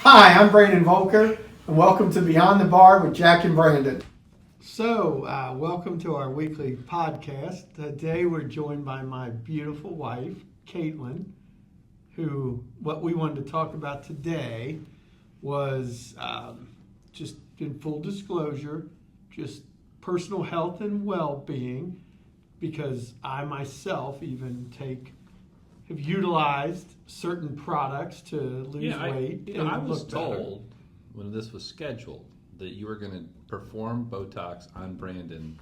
Hi, I'm Brandon Voelker, and welcome to Beyond the Bar with Jack and Brandon. So, welcome to our weekly podcast. Today we're joined by my beautiful wife, Caitlin, who, what we wanted to talk about today was just in full disclosure, just personal health and well-being, because I myself even have utilized certain products to lose weight. I was told when this was scheduled that you were going to perform Botox on Brandon.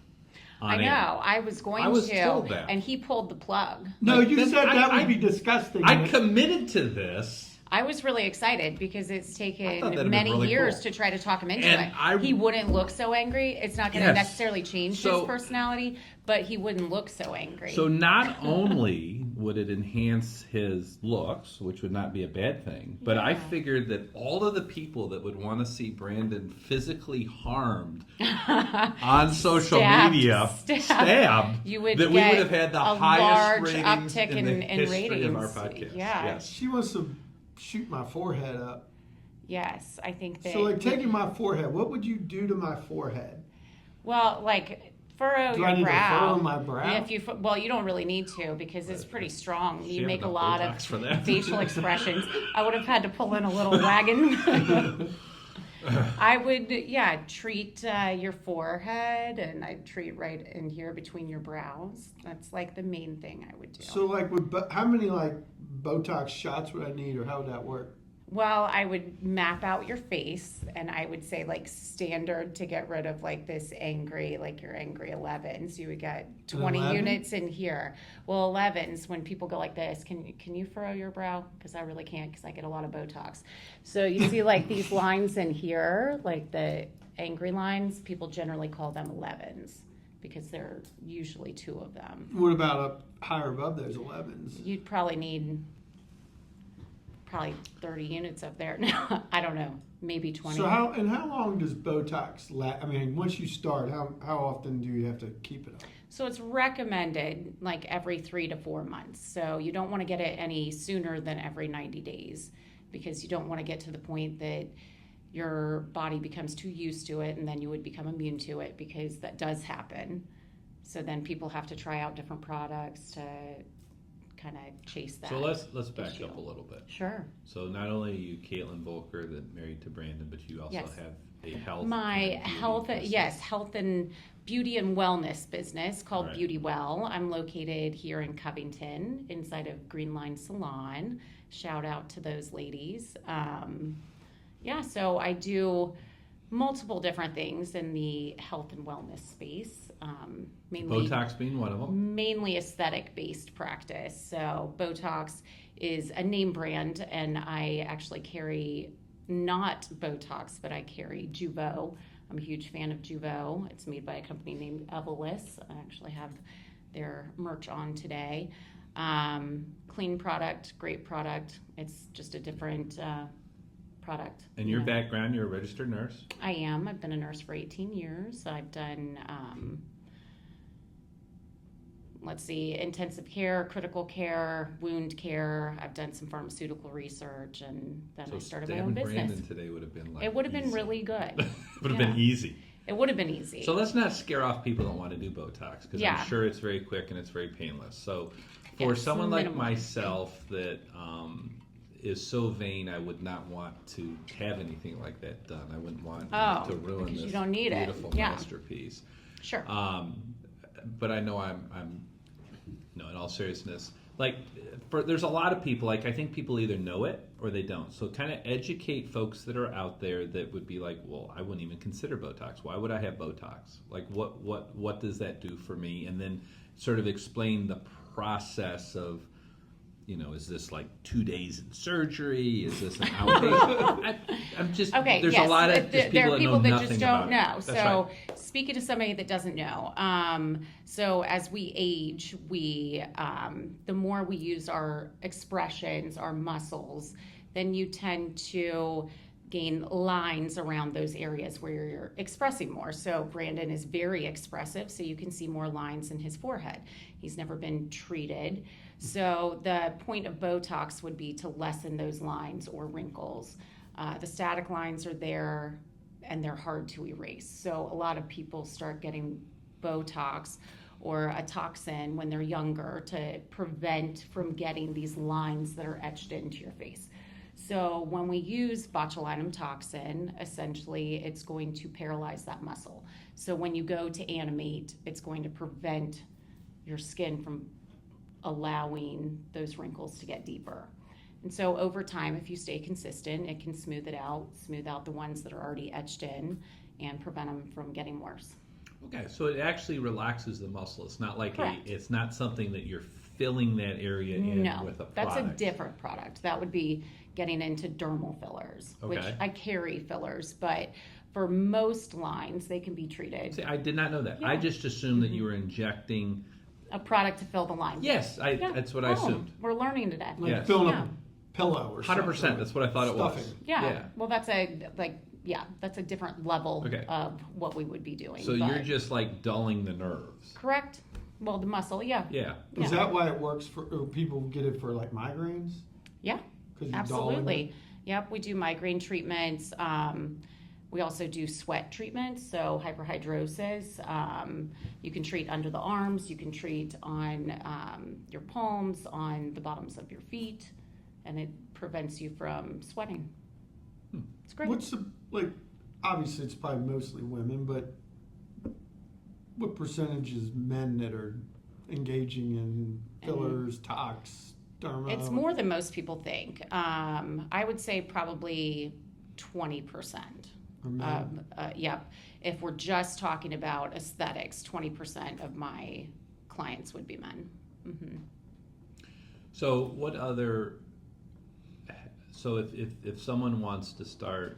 I know. I was going to, told that. and he pulled the plug. No, you said that would be disgusting. I committed to this. I was really excited because it's taken many really years cool. to try to talk him into And it. He wouldn't look so angry. It's not going to necessarily change his personality, but he wouldn't look so angry. So not only would it enhance his looks, which would not be a bad thing, but I figured that all of the people that would want to see Brandon physically harmed on social media, stabbed, you would that we would have had the highest ratings uptick in the history ratings. of our podcast. Yeah. Yes. She wants to shoot my forehead up. Yes, I think that. So, like, taking my forehead, what would you do to my forehead? Well, like, furrow Do your I need brow. to furrow my brow? You don't really need to because it's pretty strong. You make a enough lot Botox of for that. facial expressions. I would have had to pull in a little wagon. I would, treat your forehead, and I'd treat right in here between your brows. That's like the main thing I would do. So, like, how many Botox shots would I need, or how would that work? Well, I would map out your face, and I would say, like, standard to get rid of, like, this angry, like your angry 11s. You would get 20 units in here. Well, 11s, when people go like this, can you furrow your brow? Because I really can't, because I get a lot of Botox. So you see, like, these lines in here, like the angry lines, people generally call them 11s because there are usually two of them. What about up higher above those 11s? You'd probably need 30 units up there. No, I don't know, maybe 20. So how long does Botox last? I mean, once you start, how often do you have to keep it up? So it's recommended like every 3 to 4 months. So you don't want to get it any sooner than every 90 days because you don't want to get to the point that your body becomes too used to it and then you would become immune to it, because that does happen. So then people have to try out different products to kind of chase that. So let's back up a little bit. Sure. So not only are you Caitlin Voelker, that married to Brandon, but you also have a health. Health and beauty and wellness business called Beauty Well. I'm located here in Covington, inside of Green Line Salon. Shout out to those ladies. So I do multiple different things in the health and wellness space. Mainly Botox being one of them. Mainly aesthetic-based practice. So Botox is a name brand, and I actually carry not Botox, but I carry Jeuveau. I'm a huge fan of Jeuveau. It's made by a company named Evolus. I actually have their merch on today. Clean product, great product. It's just a different product. And your background, you're a registered nurse? I am. I've been a nurse for 18 years. I've done, intensive care, critical care, wound care. I've done some pharmaceutical research, and then I started my own business. Brandon today would have been like it would have been really good. would have been easy. It would have been easy. So let's not scare off people that want to do Botox, because Yeah. I'm sure it's very quick and it's very painless. So for someone like myself that is so vain, I would not want to have anything like that done. I wouldn't want to ruin this you don't need beautiful masterpiece. Sure. But I know I'm no, in all seriousness, there's a lot of people, I think people either know it or they don't. So kind of educate folks that are out there that would be like, well, I wouldn't even consider Botox. Why would I have Botox? Like, what does that do for me? And then sort of explain the process of, is this like 2 days in surgery? Is this an outpatient? I'm just, there's a lot of there are people that just don't know. That's so speaking to somebody that doesn't know, so as we age, the more we use our expressions, our muscles, then you tend to gain lines around those areas where you're expressing more. So Brandon is very expressive, so you can see more lines in his forehead. He's never been treated. So the point of Botox would be to lessen those lines or wrinkles. The static lines are there and they're hard to erase. So a lot of people start getting Botox or a toxin when they're younger to prevent from getting these lines that are etched into your face. So when we use botulinum toxin, essentially it's going to paralyze that muscle. So when you go to animate, it's going to prevent your skin from allowing those wrinkles to get deeper. And so over time, if you stay consistent, it can smooth out the ones that are already etched in and prevent them from getting worse. Okay, so it actually relaxes the muscle. It's not like Correct. it's not something that you're filling that area in with a product. That's a different product. That would be getting into dermal fillers, which Okay. I carry fillers, but for most lines, they can be treated. See, I did not know that. Yeah. I just assumed that you were injecting. A product to fill the line. Yes, Yeah. that's what I assumed. We're learning today. Like Yes. filling Yeah. a pillow or something. 100%. That's what I thought it was. Stuffing. Yeah. Well, that's a different level Okay. of what we would be doing. So but- you're just like dulling the nerves. correct. Well, the muscle, yeah. Yeah. Is Yeah. that why it works for or people get it for like migraines? Yeah, 'Cause you're absolutely. Yep, we do migraine treatments. We also do sweat treatments, so hyperhidrosis. You can treat under the arms. You can treat on your palms, on the bottoms of your feet, and it prevents you from sweating. It's great. What's the like? Obviously, it's probably mostly women, but what percentage is men that are engaging in fillers, tox, derma? It's more than most people think. I would say probably 20%. Or men? Yep. If we're just talking about aesthetics, 20% of my clients would be men. Hmm. So what other? So if someone wants to start,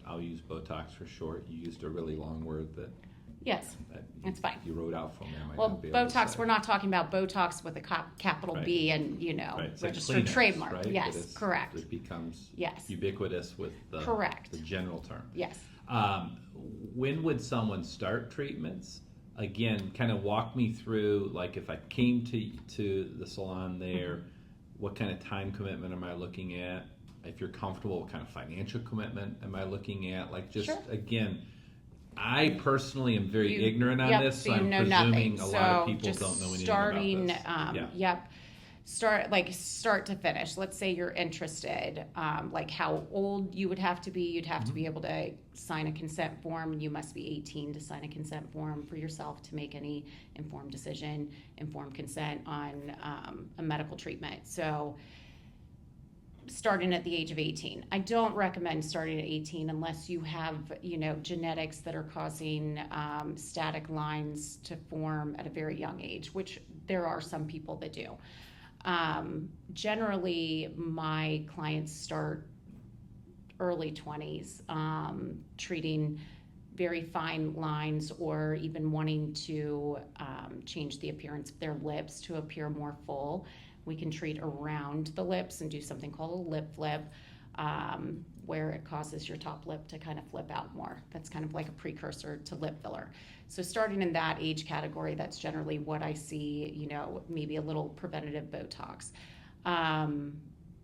I'll use Botox for short. You used a really long word that. Yes, that's fine. You wrote out for me. I might Well, not be able to Botox, say. we're not talking about Botox with a capital Right. B and, Right, it's like registered Kleenex, trademark. right? Yes, But correct. It becomes Yes. ubiquitous with Correct. the general term. Yes. When would someone start treatments? Again, kind of walk me through, like if I came to the salon there, Mm-hmm. what kind of time commitment am I looking at? If you're comfortable, what kind of financial commitment am I looking at? Like just, Sure. again, I personally am very ignorant on Yep, this, so you I'm know presuming nothing. a lot of So people just don't know anything starting, about this. Yep. Start to finish. Let's say you're interested, like how old you would have to be. You'd have to be able to sign a consent form. You must be 18 to sign a consent form for yourself to make any informed decision, informed consent on a medical treatment. So starting at the age of 18. I don't recommend starting at 18 unless you have, genetics that are causing static lines to form at a very young age, which there are some people that do. Generally, my clients start early 20s, treating very fine lines or even wanting to change the appearance of their lips to appear more full. We can treat around the lips and do something called a lip flip, where it causes your top lip to kind of flip out more. That's kind of like a precursor to lip filler. So starting in that age category, that's generally what I see, maybe a little preventative Botox.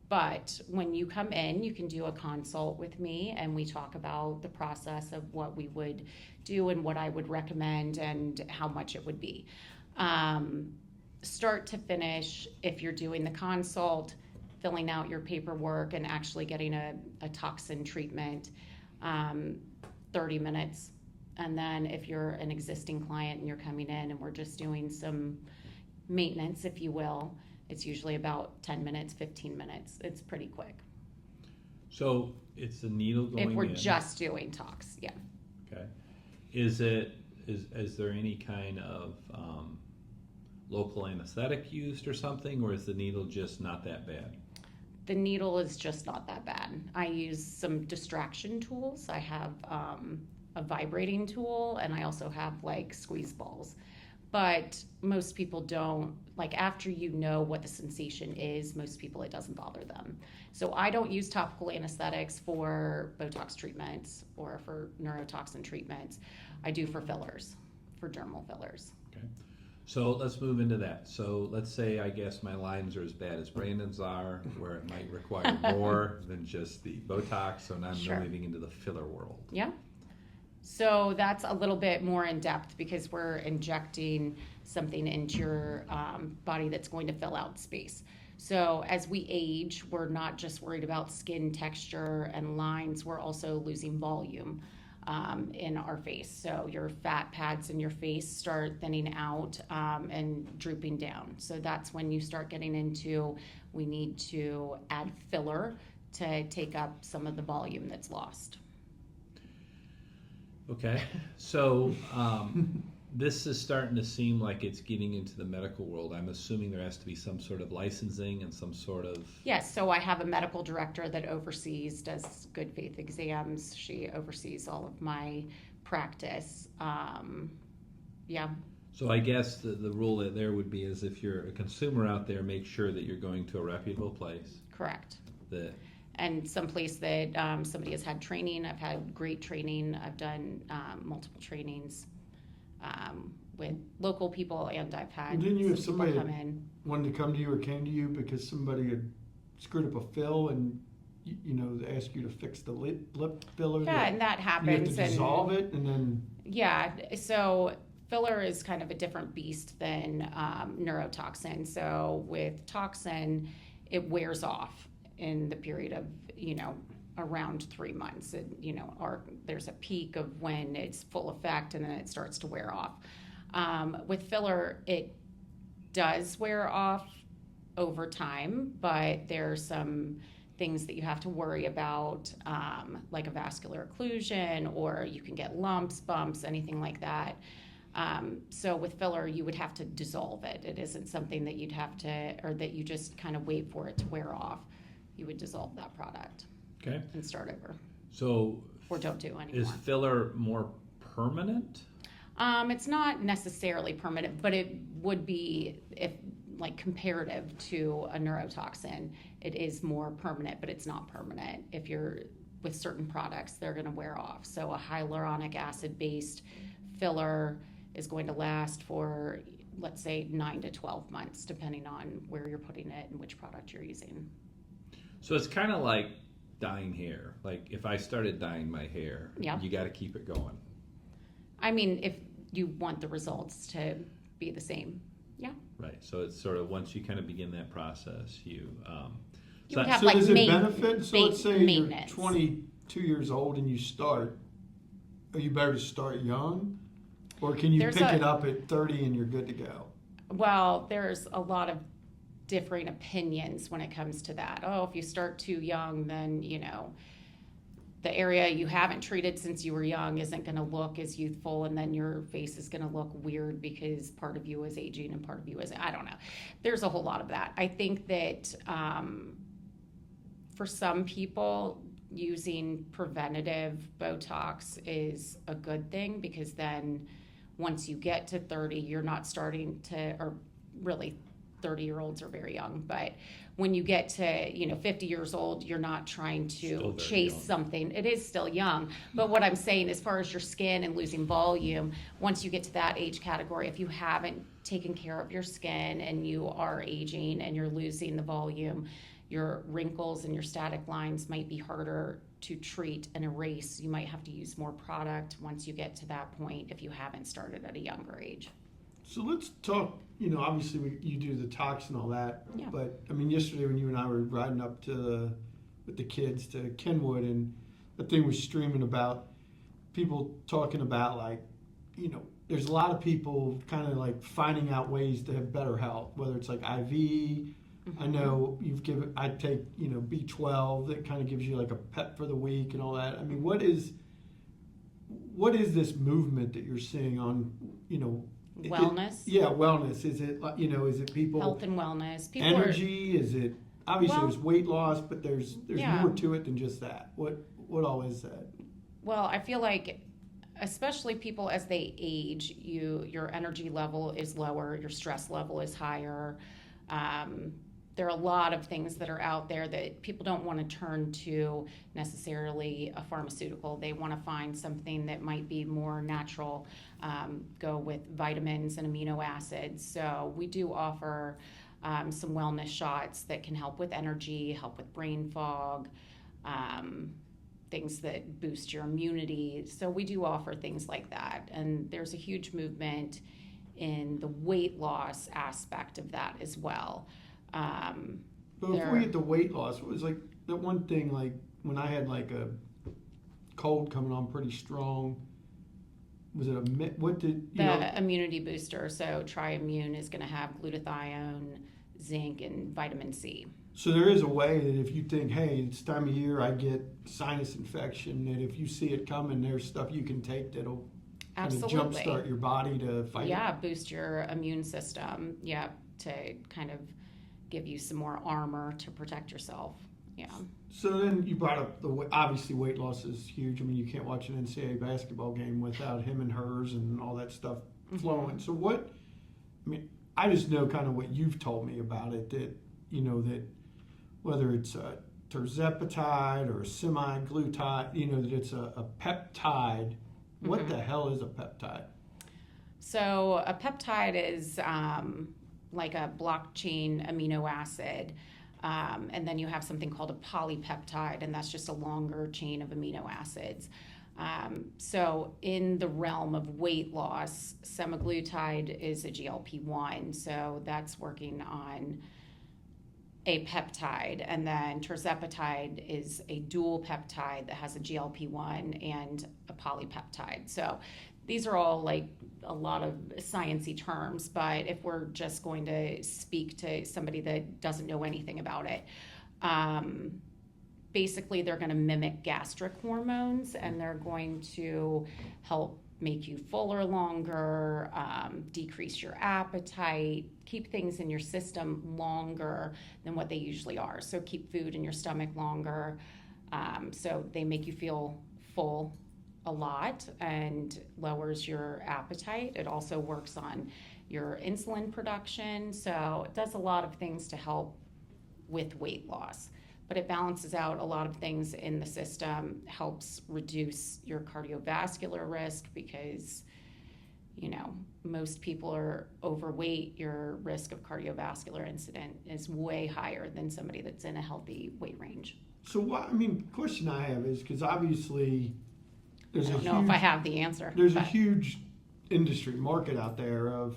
But when you come in, you can do a consult with me and we talk about the process of what we would do and what I would recommend and how much it would be. Start to finish, if you're doing the consult, filling out your paperwork and actually getting a toxin treatment, 30 minutes. And then if you're an existing client and you're coming in and we're just doing some maintenance, if you will, it's usually about 10 minutes, 15 minutes. It's pretty quick. So it's the needle going in. If we're just doing tox, yeah. Okay. Is there any kind of local anesthetic used or something, or is the needle just not that bad? The needle is just not that bad. I use some distraction tools. I have a vibrating tool, and I also have like squeeze balls. But most people don't, like after you know what the sensation is, most people it doesn't bother them. So I don't use topical anesthetics for Botox treatments or for neurotoxin treatments. I do for fillers, for dermal fillers. Okay. So let's move into that. So let's say, I guess, my lines are as bad as Brandon's are, where it might require more than just the Botox. So now I'm Sure. moving into the filler world. Yeah. So that's a little bit more in depth because we're injecting something into your body that's going to fill out space. So as we age, we're not just worried about skin texture and lines, we're also losing volume in our face. So your fat pads in your face start thinning out and drooping down. So that's when you start getting into, we need to add filler to take up some of the volume that's lost. Okay. So this is starting to seem like it's getting into the medical world. I'm assuming there has to be some sort of licensing and some sort of... Yes, so I have a medical director that oversees, does good faith exams. She oversees all of my practice. Yeah. So I guess the rule that there would be is if you're a consumer out there, make sure that you're going to a reputable place. Correct. That And someplace that somebody has had training. I've had great training. I've done multiple trainings with local people, and I've had Didn't you have some somebody people come in. wanted to come to you or came to you because somebody had screwed up a fill and they asked you to fix the lip filler? Yeah, and that you happens. have to dissolve it and then... Yeah, so filler is kind of a different beast than neurotoxin. So with toxin, it wears off in the period of, around 3 months. There's a peak of when it's full effect and then it starts to wear off. With filler, it does wear off over time, but there's some things that you have to worry about, like a vascular occlusion, or you can get lumps, bumps, anything like that. So with filler, you would have to dissolve it. It isn't something that you'd have to, or that you just kind of wait for it to wear off. You would dissolve that product okay. and start over. So Or don't do anymore. is filler more permanent? It's not necessarily permanent, but it would be, if like comparative to a neurotoxin, it is more permanent, but it's not permanent. If you're with certain products, they're going to wear off. So a hyaluronic acid based filler is going to last for, let's say, 9 to 12 months, depending on where you're putting it and which product you're using. So it's kind of like dyeing hair. Like if I started dyeing my hair, Yeah. you got to keep it going. I mean, if you want the results to be the same, yeah. Right. So it's sort of once you kind of begin that process, you would have So like does it benefit? So let's say you're maintenance. 22 years old and you start. Are you better to start young? Or can you pick it up at 30 and you're good to go? Well, there's a lot of differing opinions when it comes to that. Oh, if you start too young, then, the area you haven't treated since you were young isn't going to look as youthful, and then your face is going to look weird because part of you is aging and part of you is, I don't know. There's a whole lot of that. I think that for some people, using preventative Botox is a good thing, because then once you get to 30, you're not starting to, or really 30-year-olds are very young, but when you get to 50 years old, you're not trying to chase something. It is still young, but what I'm saying, as far as your skin and losing volume, once you get to that age category, if you haven't taken care of your skin and you are aging and you're losing the volume, your wrinkles and your static lines might be harder to treat and erase. You might have to use more product once you get to that point if you haven't started at a younger age. So let's talk, obviously you do the tox and all that, Yeah. but I mean, yesterday when you and I were riding up with the kids to Kenwood, and the thing was streaming about people talking about there's a lot of people kind of like finding out ways to have better health, whether it's like IV. Mm-hmm. I know I take, B12 that kind of gives you like a pep for the week and all that. I mean, what is this movement that you're seeing on, Wellness. Wellness. Is it is it people Health and wellness. People energy? Is it obviously there's weight loss, but there's Yeah. more to it than just that. What all is that? Well, I feel like, especially people as they age, your energy level is lower, your stress level is higher. there are a lot of things that are out there that people don't want to turn to necessarily a pharmaceutical. They want to find something that might be more natural, go with vitamins and amino acids. So we do offer some wellness shots that can help with energy, help with brain fog, things that boost your immunity. So we do offer things like that. And there's a huge movement in the weight loss aspect of that as well. But before we get to weight loss, it was like that one thing, like when I had like a cold coming on pretty strong, was it what did you know? The immunity booster. So Triimmune is going to have glutathione, zinc, and vitamin C. So there is a way that if you think, hey, it's time of year I get sinus infection, that if you see it coming, there's stuff you can take that'll kind of Absolutely. jumpstart your body to fight it. Yeah, boost your immune system. Yeah, to kind of give you some more armor to protect yourself. Yeah. So then you brought up obviously weight loss is huge. I mean, you can't watch an NCAA basketball game without him and hers and all that stuff flowing. So I just know kind of what you've told me about it, that, you know, that whether it's a terzepatide or a semaglutide, you know, that it's a peptide. What the hell is a peptide? So a peptide is like a blockchain amino acid. And then you have something called a polypeptide, and that's just a longer chain of amino acids. So in the realm of weight loss, semaglutide is a GLP-1, so that's working on a peptide, and then terzepatide is a dual peptide that has a GLP-1 and a polypeptide. So these are all like a lot of sciencey terms, but if we're just going to speak to somebody that doesn't know anything about it, basically they're going to mimic gastric hormones, and they're going to help make you fuller longer, decrease your appetite, keep things in your system longer than what they usually are. So keep food in your stomach longer. So they make you feel full a lot and lowers your appetite. It also works on your insulin production. So it does a lot of things to help with weight loss. But it balances out a lot of things in the system, helps reduce your cardiovascular risk because, you know, most people are overweight. Your risk of cardiovascular incident is way higher than somebody that's in a healthy weight range. So question I have is, because obviously I don't know if I have the answer. There's a huge industry market out there of,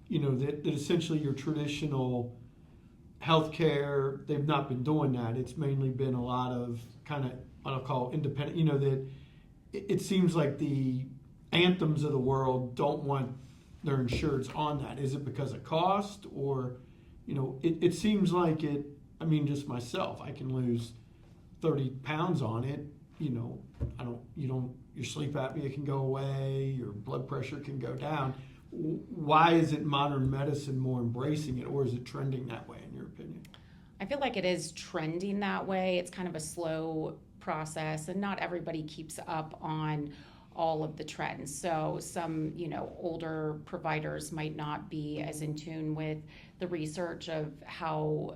you know, that essentially your traditional healthcare, they've not been doing that. It's mainly been a lot of kind of what I'll call independent, you know, that it seems like the Anthems of the world don't want their insureds on that. Is it because of cost, or, you know, it seems like it, I mean, just myself, I can lose 30 pounds on it, you know, your sleep apnea can go away, your blood pressure can go down. Why isn't modern medicine more embracing it, or is it trending that way in your opinion? I feel like it is trending that way. It's kind of a slow process, and not everybody keeps up on all of the trends. So some, you know, older providers might not be as in tune with the research of how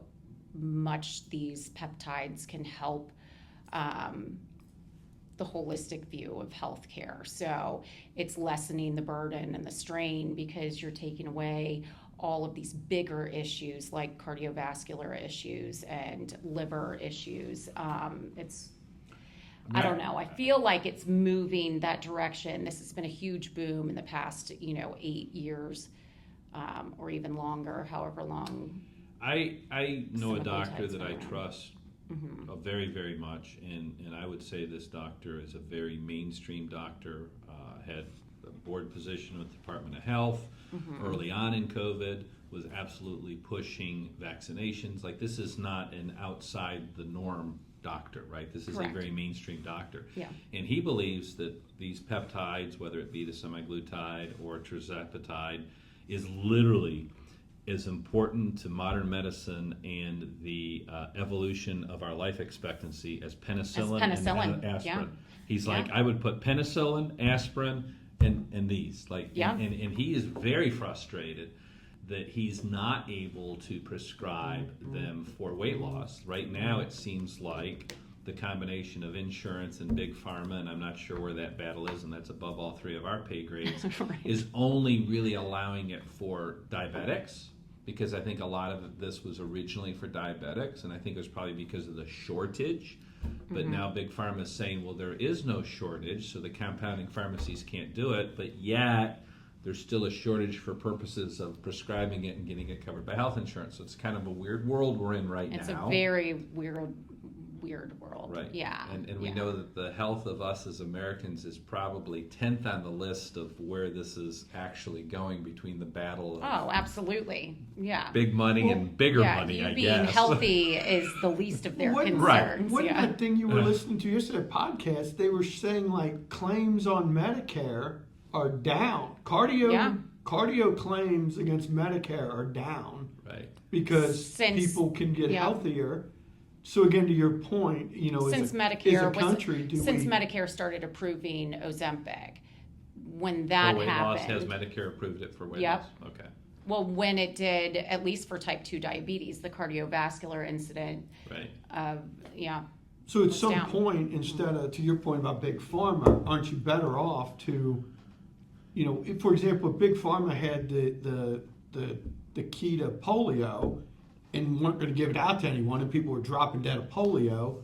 much these peptides can help the holistic view of healthcare. So it's lessening the burden and the strain because you're taking away all of these bigger issues like cardiovascular issues and liver issues. I don't know. I feel like it's moving that direction. This has been a huge boom in the past, 8 years, or even longer, however long. I know a doctor that I around. trust very, very much, and I would say this doctor is a very mainstream doctor, had a board position with the Department of Health early on in COVID, was absolutely pushing vaccinations. Like, this is not an outside the norm doctor, right? This is Correct. a very mainstream doctor. Yeah. And he believes that these peptides, whether it be the semaglutide or terzepatide, is literally as important to modern medicine and the evolution of our life expectancy as penicillin, and aspirin. Yeah. He's like, I would put penicillin, aspirin, and these. Like, Yeah. and he is very frustrated that he's not able to prescribe them for weight loss. Right now, it seems like the combination of insurance and big pharma, and I'm not sure where that battle is, and that's above all three of our pay grades, Right. is only really allowing it for diabetics, because I think a lot of this was originally for diabetics, and I think it was probably because of the shortage. But now big pharma is saying, well, there is no shortage, so the compounding pharmacies can't do it, but yet there's still a shortage for purposes of prescribing it and getting it covered by health insurance. So it's kind of a weird world we're in right now. It's a very weird world. Right. Yeah. And we know that the health of us as Americans is probably 10th on the list of where this is actually going between the battle of Oh, absolutely. Yeah. big money and bigger yeah, money, you I being guess. healthy is the least of their Wasn't- concerns. Wasn't Yeah. that thing you were listening to yesterday podcast? They were saying like claims on Medicare are down. Cardio claims against Medicare are down Right. because Since- people can get yeah. healthier. So again, to your point, Since as a Medicare country, Medicare started approving Ozempic, when that For weight loss, happened, has Medicare approved it for weight Yep. loss? Okay. well, when it did, at least for type 2 diabetes, the cardiovascular incident, Right. So at was some down. point, instead of, to your point about big pharma, aren't you better off to, if, for example, if big pharma had the key to polio and weren't going to give it out to anyone and people were dropping dead of polio,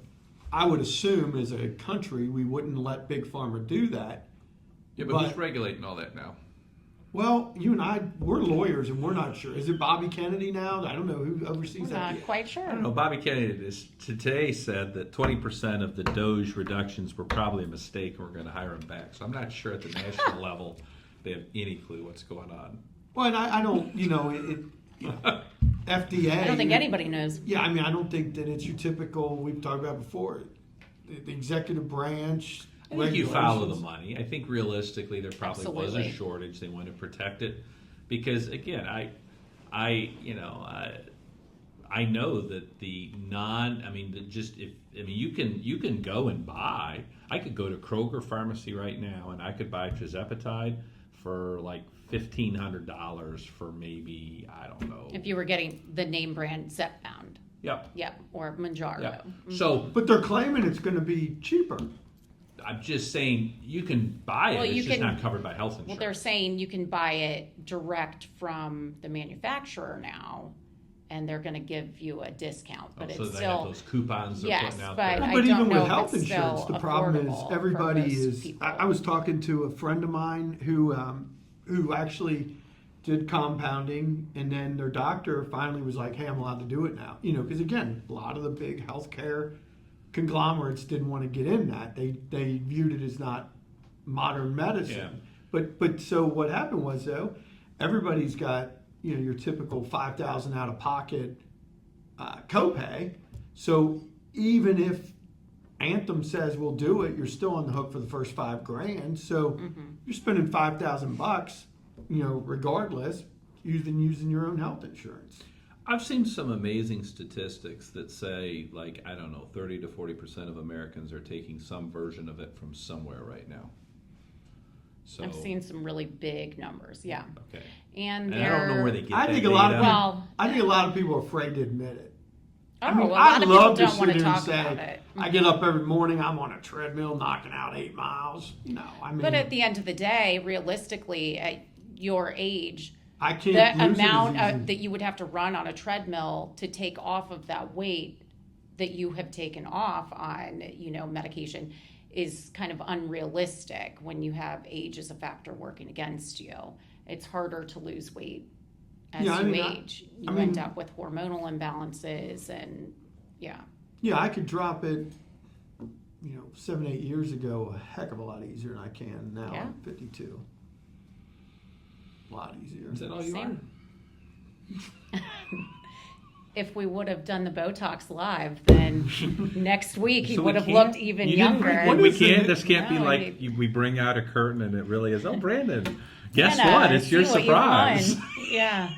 I would assume as a country we wouldn't let big pharma do that. Yeah, but who's regulating all that now? Well, you and I, we're lawyers and we're not sure. Is it Bobby Kennedy now? I don't know who oversees we're that. not quite sure. I don't know. Bobby Kennedy today said that 20% of the Doge reductions were probably a mistake and we're going to hire him back. So I'm not sure at the national level they have any clue what's going on. Well, and I don't, FDA. I don't think anybody knows. Yeah, I mean, I don't think that it's your typical, we've talked about before, the executive branch. I think you follow the regulations. money. I think realistically there probably was a Absolutely. shortage. They want to protect it because again, I know that you can go and buy. I could go to Kroger Pharmacy right now and I could buy tirzepatide for like $1,500 for maybe, I don't know. If you were getting the name brand Zepbound, Yep. or Manjaro. Yep. So But they're claiming it's going to be cheaper. I'm just saying you can buy it. Well, it's you just can- not covered by health insurance. Well, they're saying you can buy it direct from the manufacturer now, and they're going to give you a discount. But so it's they have still those coupons they're Yes, putting out but there. Well, I but don't even know with if health it's insurance, still the problem is affordable for everybody most is. people. I was talking to a friend of mine who actually did compounding, and then their doctor finally was like, "Hey, I'm allowed to do it now." Because again, a lot of the big healthcare conglomerates didn't want to get in that. They viewed it as not modern medicine. Yeah. But so what happened was though, everybody's got your typical $5,000 out of pocket copay. So even if Anthem says we'll do it, you're still on the hook for the first $5,000. So you're spending $5,000, regardless, using your own health insurance. I've seen some amazing statistics that say, 30 to 40% of Americans are taking some version of it from somewhere right now. So I've seen some really big numbers, yeah. Okay. And I don't know where they get I that think a lot of data. people, I think a lot of people are afraid to admit it. Oh, I mean, a lot I'd of love people to don't want sit to here and talk about it. say, I get up every morning, I'm on a treadmill knocking out 8 miles. No, I mean, But at the end of the day, realistically, at your age, I the can't lose amount it as easy. that you would have to run on a treadmill to take off of that weight that you have taken off on, medication is kind of unrealistic when you have age as a factor working against you. It's harder to lose weight as Yeah, I you mean, age. You end up with hormonal imbalances and yeah. Yeah, I could drop it, 7, 8 years ago a heck of a lot easier than I can now. Yeah. I'm 52. A lot easier. Is that all you Same. are? If we would have done the Botox live, then next week he So we would have can't- looked even you didn't younger. bring- What we is can't. it? This can't be No, like we bring out a curtain and it really is. Oh, Brandon, guess Hannah, what? It's your see what you surprise. won. Yeah.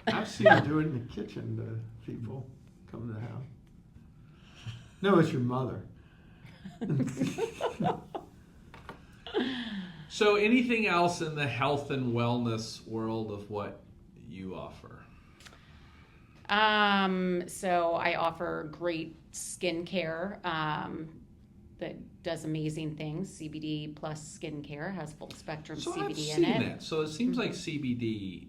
I've seen her do it in the kitchen to people coming to the house. No, it's your mother. So, anything else in the health and wellness world of what you offer? So I offer great skincare that does amazing things. CBD plus skincare has full spectrum So CBD I've in seen it. that. So it seems like CBD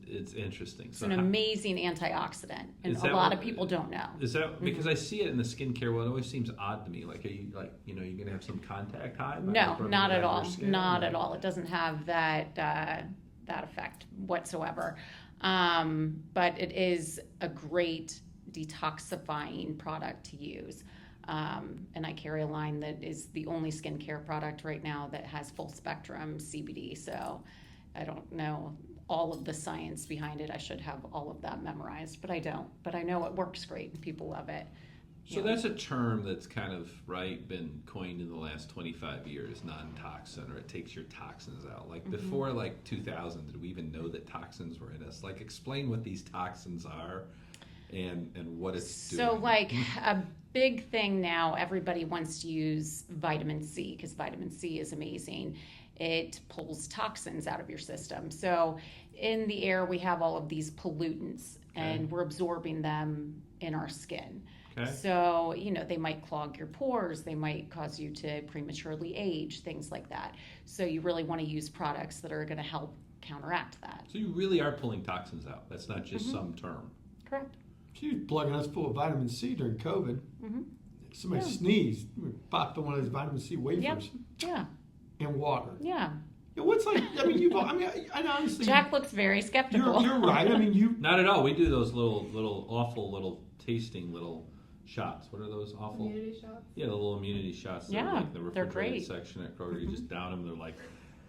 it's interesting. It's So an amazing antioxidant, and is a that lot what- of people don't know. Is that because I see it in the skincare? Well, it always seems odd to me. Like, are you you're gonna have some contact high? by No, rubbing not it at on all. your skin? Not at all. It doesn't have that effect whatsoever. But it is a great detoxifying product to use. And I carry a line that is the only skincare product right now that has full spectrum CBD. So I don't know all of the science behind it. I should have all of that memorized, but I don't. But I know it works great and people love it. So that's a term that's kind of been coined in the last 25 years, non-toxin, or it takes your toxins out. Like before 2000, did we even know that toxins were in us? Like, explain what these toxins are and what it's doing. So like a big thing now, everybody wants to use vitamin C because vitamin C is amazing. It pulls toxins out of your system. So in the air, we have all of these pollutants and we're absorbing them in our skin. Okay. So, they might clog your pores, they might cause you to prematurely age, things like that. So you really want to use products that are going to help counteract that. So you really are pulling toxins out. That's not just some term. Correct. She was plugging us full of vitamin C during COVID. Somebody Yeah. sneezed, we popped on one of those vitamin C wafers Yep. Yeah. and water. Yeah. Yeah, what's like? I mean, I honestly. Jack looks very skeptical. You're right. I mean, you. Not at all. We do those little awful little tasting little shots. What are those awful? Immunity shots. Yeah, the little immunity shots. Yeah, They're like the they're refrigerated great. section at Kroger. You just down them. They're like,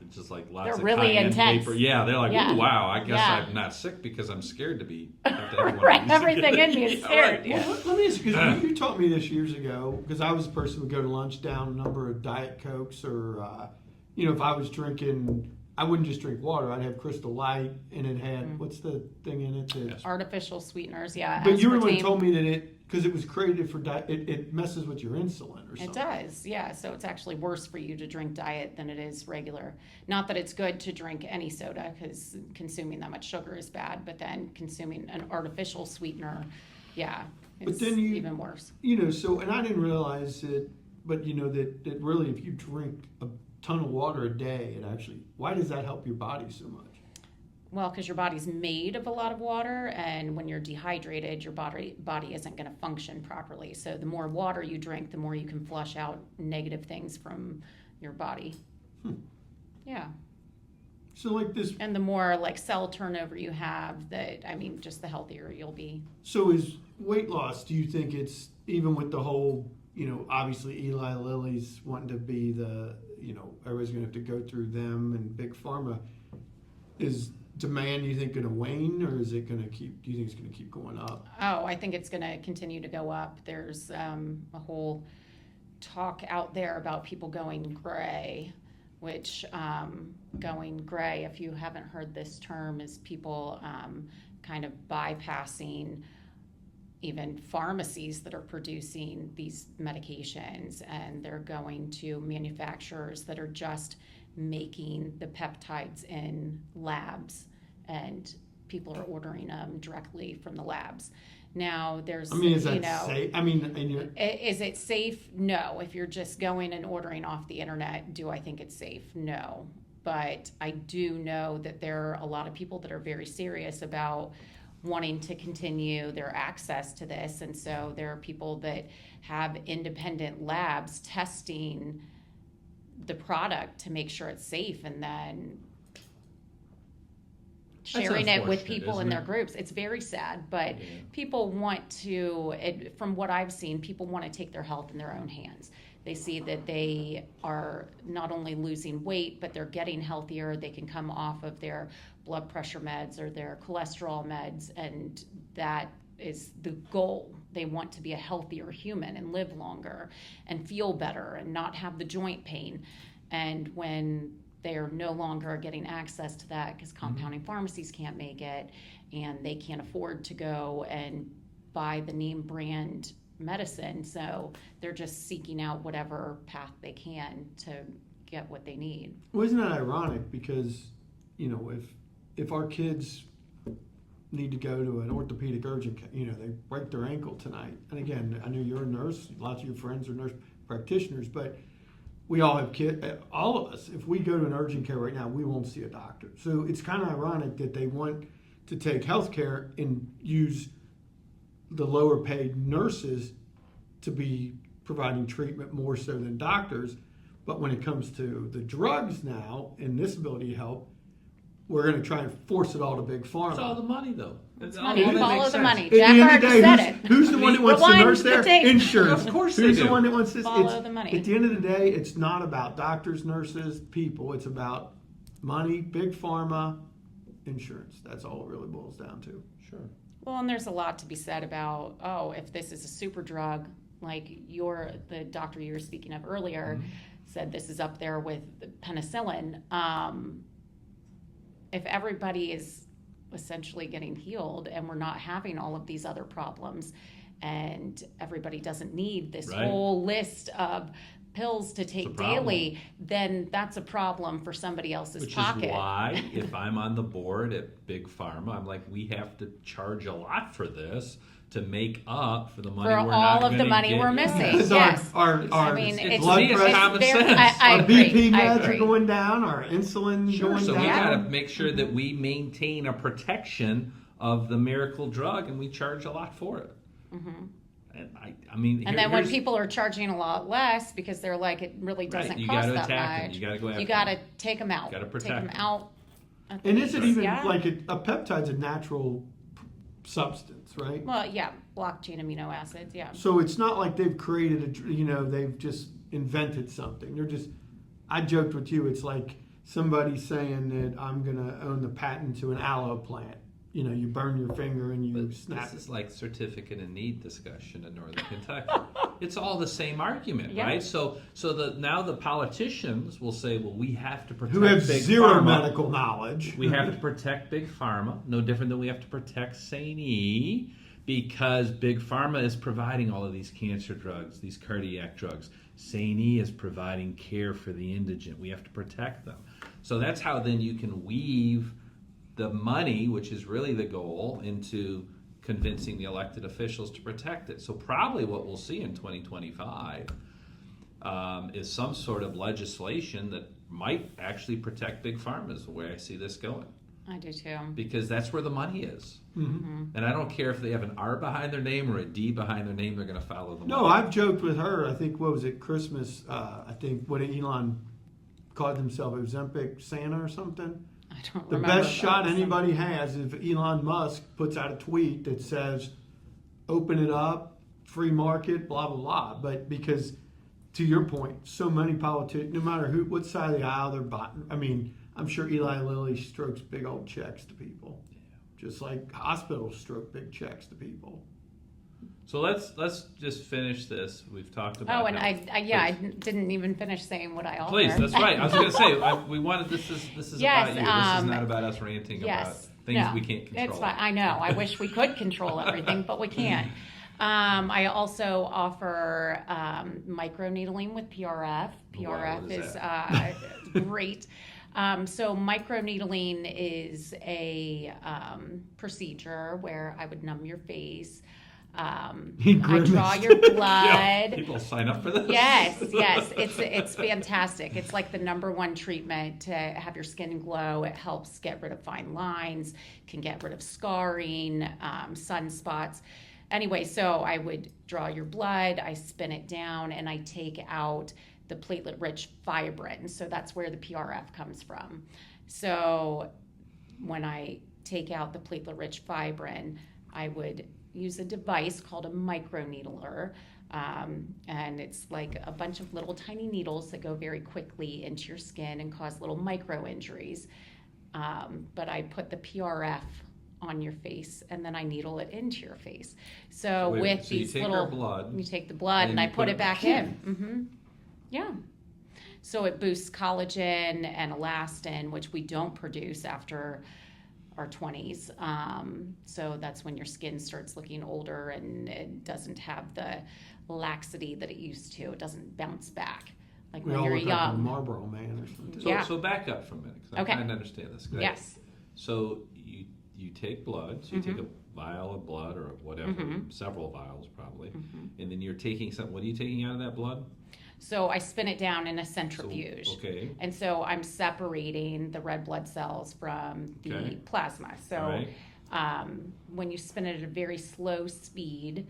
it's just like lots They're of really cayenne intense. paper. Yeah, they're like, Yeah. ooh, wow. I guess Yeah. I'm not sick because I'm scared to be. Have to have one of Right, these. everything in me is Yeah, scared. right. Yeah. Well, let me ask you, because you taught me this years ago, because I was a person who would go to lunch down a number of Diet Cokes or, if I was drinking, I wouldn't just drink water. I'd have Crystal Light, and it had, what's the thing in it? That, Artificial sweeteners, yeah. but you were the one who aspartame. told me that because it was created for diet, it messes with your insulin or something. It does, yeah. So it's actually worse for you to drink diet than it is regular. Not that it's good to drink any soda because consuming that much sugar is bad, but then consuming an artificial sweetener, yeah, it's then you- even worse. So, and I didn't realize it, but that really if you drink a ton of water a day, why does that help your body so much? Well, because your body's made of a lot of water, and when you're dehydrated, your body isn't going to function properly. So the more water you drink, the more you can flush out negative things from your body. Yeah. So like this, And the more like cell turnover you have, just the healthier you'll be. so is weight loss, do you think it's, even with the whole, obviously Eli Lilly's wanting to be the, everybody's going to have to go through them and Big Pharma, is demand, you think, going to wane, or is it going to do you think it's going to keep going up? Oh, I think it's going to continue to go up. There's a whole talk out there about people going gray, which going gray, if you haven't heard this term, is people kind of bypassing even pharmacies that are producing these medications, and they're going to manufacturers that are just making the peptides in labs, and people are ordering them directly from the labs. Now there's, Is that safe? is it safe? No. If you're just going and ordering off the internet, do I think it's safe? No. But I do know that there are a lot of people that are very serious about wanting to continue their access to this. And so there are people that have independent labs testing the product to make sure it's safe, and then sharing it with unfortunate, people in isn't their it? groups. It's very sad, but people want to, from what I've seen, people want to take their health in their own hands. They see that they are not only losing weight, but they're getting healthier. They can come off of their blood pressure meds or their cholesterol meds, and that is the goal. They want to be a healthier human and live longer and feel better and not have the joint pain. And when they're no longer getting access to that because compounding pharmacies can't make it, and they can't afford to go and buy the name brand medicine, so they're just seeking out whatever path they can to get what they need. Well, isn't that ironic? Because, if our kids need to go to an orthopedic urgent, they break their ankle tonight. And again, I know you're a nurse, lots of your friends are nurse practitioners, but we all have kids, all of us, if we go to an urgent care right now, we won't see a doctor. So it's kind of ironic that they want to take healthcare and use the lower paid nurses to be providing treatment more so than doctors. But when it comes to the drugs now and this ability to help, we're going to try and force it all to big pharma. It's all the money, though. It's money. Follow the money. At the Jack end of already the day, said it. who's the one that wants to nurse there? Insurance. Of course Who's they the do. one that wants this? Follow the money. At the end of the day, it's not about doctors, nurses, people. It's about money, big pharma, insurance. That's all it really boils down to. Sure. Well, and there's a lot to be said about, if this is a super drug, like the doctor you were speaking of earlier said this is up there with penicillin. If everybody is essentially getting healed and we're not having all of these other problems and everybody doesn't need this Right. whole list of pills to take It's a problem. daily, then that's a problem for somebody else's Which pocket. is why, if I'm on the board at Big Pharma, I'm like, we have to charge a lot for this to make up for the money For we're all not of the gonna money get. we're missing. Because Yes. our I mean, it's it's, blood to me, it's pressure, common very, sense. I our agree. BP I meds are agree. going down, our insulin Sure, going so we down. got to make sure that we maintain a protection of the miracle drug, and we charge a lot for it. And I mean, And then when people are charging a lot less because they're like, it really Right, doesn't you cost gotta that attack 'em. much. You gotta go after You got to 'em. take them out. Gotta Take protect them 'em. out. And is it even Yeah. like a peptide's a natural substance, right? Well, yeah, block chain amino acids. Yeah. So it's not like they've created they've just invented something. I joked with you, it's like somebody saying that I'm going to own the patent to an aloe plant. You burn your finger and you But snap this it. is like certificate of need discussion in Northern Kentucky. It's all the same argument, Yeah. right? So now the politicians will say, well, we have to protect Who have Big zero Pharma. medical knowledge. We have to protect Big Pharma, no different than we have to protect St. E, because Big Pharma is providing all of these cancer drugs, these cardiac drugs. St. E is providing care for the indigent. We have to protect them. So that's how then you can weave the money, which is really the goal, into convincing the elected officials to protect it. So probably what we'll see in 2025 is some sort of legislation that might actually protect Big Pharma is the way I see this going. I do too. Because that's where the money is. Mm-hmm. And I don't care if they have an R behind their name or a D behind their name, they're going to follow the No, money. I've joked with her. I think, what was it, Christmas? I think, what did Elon called himself, Ozempic Santa or something? I don't The remember. best shot those. anybody has is if Elon Musk puts out a tweet that says, open it up, free market, blah, blah, blah. But because, to your point, so many politicians, no matter what side of the aisle they're buying, I mean, I'm sure Eli Lilly strokes big old checks to people. Just like hospitals stroke big checks to people. So let's just finish this. We've talked about. Oh, and health. I Please. didn't even finish saying what I offer. Please, that's right. I was going to say we wanted this is Yes, about you. This is not about us ranting about Yes. things No, we can't control. It's fine. I know. I wish we could control everything, but we can't. I also offer microneedling with PRF. Wow, what is PRF is great. So microneedling is a procedure where I would numb your face. I draw your blood. Yeah, people sign up for this. Yes, it's fantastic. It's like the number one treatment to have your skin glow. It helps get rid of fine lines, can get rid of scarring, sunspots. Anyway, so I would draw your blood, I spin it down, and I take out the platelet-rich fibrin. So that's where the PRF comes from. So when I take out the platelet-rich fibrin, I would use a device called a microneedler, and it's like a bunch of little tiny needles that go very quickly into your skin and cause little micro injuries. But I put the PRF on your face and then I needle it into your face. So Wait, with so you these take little, our blood, you take the blood and you I put it back in. in. Yeah. So it boosts collagen and elastin, which we don't produce after our 20s. So that's when your skin starts looking older and it doesn't have the laxity that it used to. It doesn't bounce back like We when all you're look like a young. Marlboro man or something. So, Yeah. so back up for a minute because I'm Okay. trying to understand this. Yes. So you you take blood, so you take a vial of blood or whatever, several vials probably, and then you're taking what are you taking out of that blood? So I spin it down in a centrifuge. Okay. And so I'm separating the red blood cells from the plasma. So when you spin it at a very slow speed,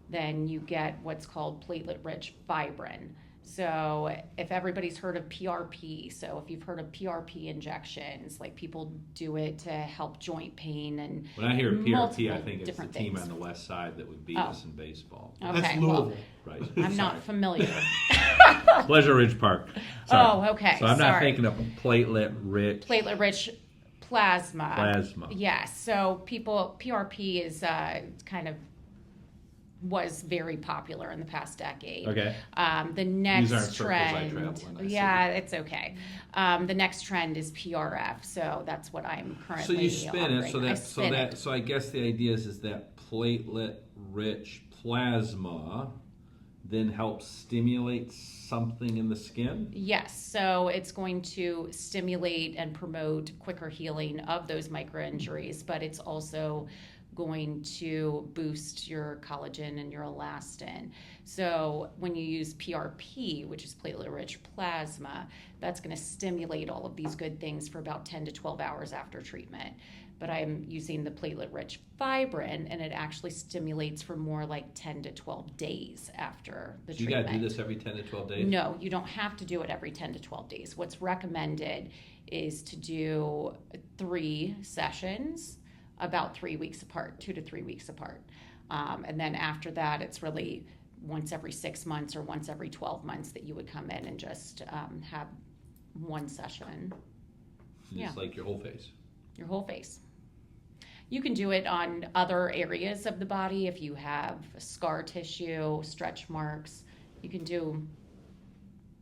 then you get what's called platelet-rich fibrin. So if everybody's heard of PRP, so if you've heard of PRP injections, like people do it to help joint pain and when I hear PRP, I think it's the different team things. on the west side that would beat us in baseball. Okay, That's Louisville. well, Right. I'm not familiar. Pleasure Ridge Park. Sorry. Oh, okay. So I'm not sorry. thinking of platelet-rich. Platelet-rich plasma. Plasma. Yes. So PRP is was very popular in the past decade. Okay. The next These aren't circles I trend, travel in, I see. yeah, it's okay. The next trend is PRF, so that's what I'm So currently you spin it, offering. so I guess the idea is that platelet-rich plasma then helps stimulate something in the skin. Yes, so it's going to stimulate and promote quicker healing of those micro injuries, but it's also going to boost your collagen and your elastin. So when you use PRP, which is platelet-rich plasma, that's going to stimulate all of these good things for about 10 to 12 hours after treatment. But I'm using the platelet-rich fibrin, and it actually stimulates for more like 10 to 12 days after the So you treatment. got to do this every 10 to 12 days? No, you don't have to do it every 10 to 12 days. What's recommended is to do 3 sessions about 3 weeks apart, 2 to 3 weeks apart. And then after that, it's really once every 6 months or once every 12 months that you would come in and just have one session. It's like your whole face. Your whole face. You can do it on other areas of the body if you have scar tissue, stretch marks. You can do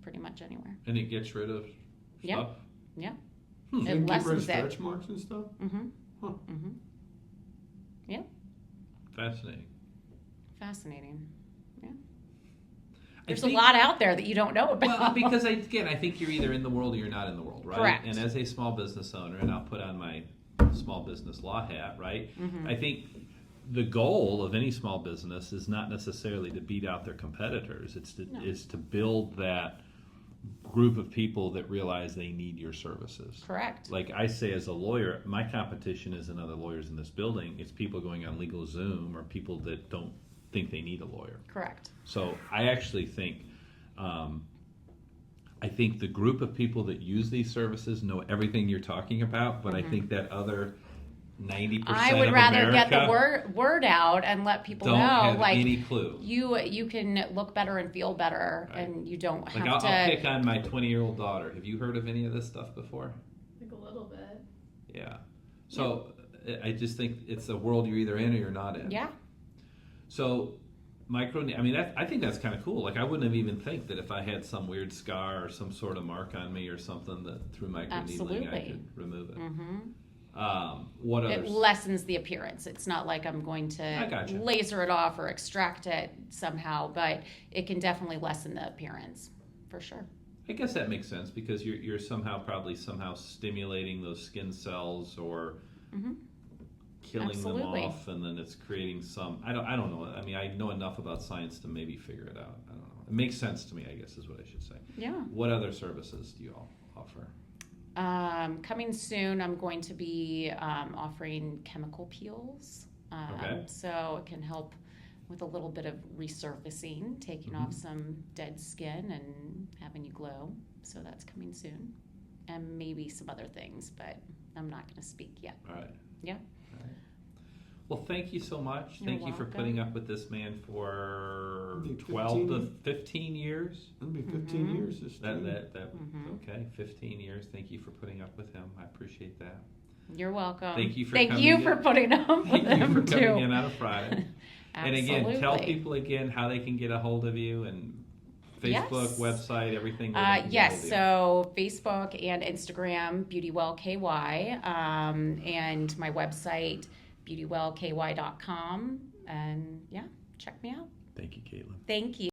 pretty much anywhere. And it gets rid of Yeah. stuff? Yeah. You It can get rid of lessens it. stretch marks and stuff? Mm-hmm. Huh. Mm-hmm. Yeah. Fascinating. Fascinating. Yeah. I There's think- a lot out there that you don't know about. Well, because I think you're either in the world or you're not in the world, right? Correct. And as a small business owner, and I'll put on my small business law hat, right? I think the goal of any small business is not necessarily to beat out their competitors. It's to build that group of people that realize they need your services. Correct. Like I say as a lawyer, my competition isn't other lawyers in this building. It's people going on LegalZoom or people that don't think they need a lawyer. Correct. So I actually think the group of people that use these services know everything you're talking about, but I think that other 90% I would of rather America get the word out and let people don't know, have like any clue. you can look better and feel better, Right. and you don't Like have I'll to. pick on my 20-year-old daughter. Have you heard of any of this stuff before? Like a little bit. Yeah. So I just think it's a world you're either in or you're not in. Yeah. So I think that's kind of cool. Like I wouldn't have even think that if I had some weird scar or some sort of mark on me or something that through microneedling I Absolutely. could remove it. Mm-hmm. What It others? lessens the appearance. It's not like I'm going I to gotcha. laser it off or extract it somehow, but it can definitely lessen the appearance for sure. I guess that makes sense because you're somehow stimulating those skin cells or killing Absolutely. them off, and then it's creating some. I don't know. I mean, I know enough about science to maybe figure it out. I don't know. It makes sense to me, I guess, is what I should say. Yeah. What other services do you all offer? Coming soon, I'm going to be offering chemical peels. Okay. So it can help with a little bit of resurfacing, taking off some dead skin and having you glow. So that's coming soon. And maybe some other things, but I'm not going to speak yet. All right. Yeah. All right. Well, thank you so much. You're Thank you for welcome. putting up with this man for It'll be 12 to 15 years. It'll be 15 years this That Mhm. okay, 15 years. Thank you for putting up with him. I appreciate that. You're welcome. Thank you for Thank coming you in. for putting up with Thank you him for too. coming in on a Friday. And again, tell Absolutely. people again how they can get a hold of you and Facebook, Yes. website, everything. where they can get a Yes, hold of you. so Facebook and Instagram, BeautyWellKY, and my website, beautywellky.com. And yeah, check me out. Thank you, Caitlin. Thank you.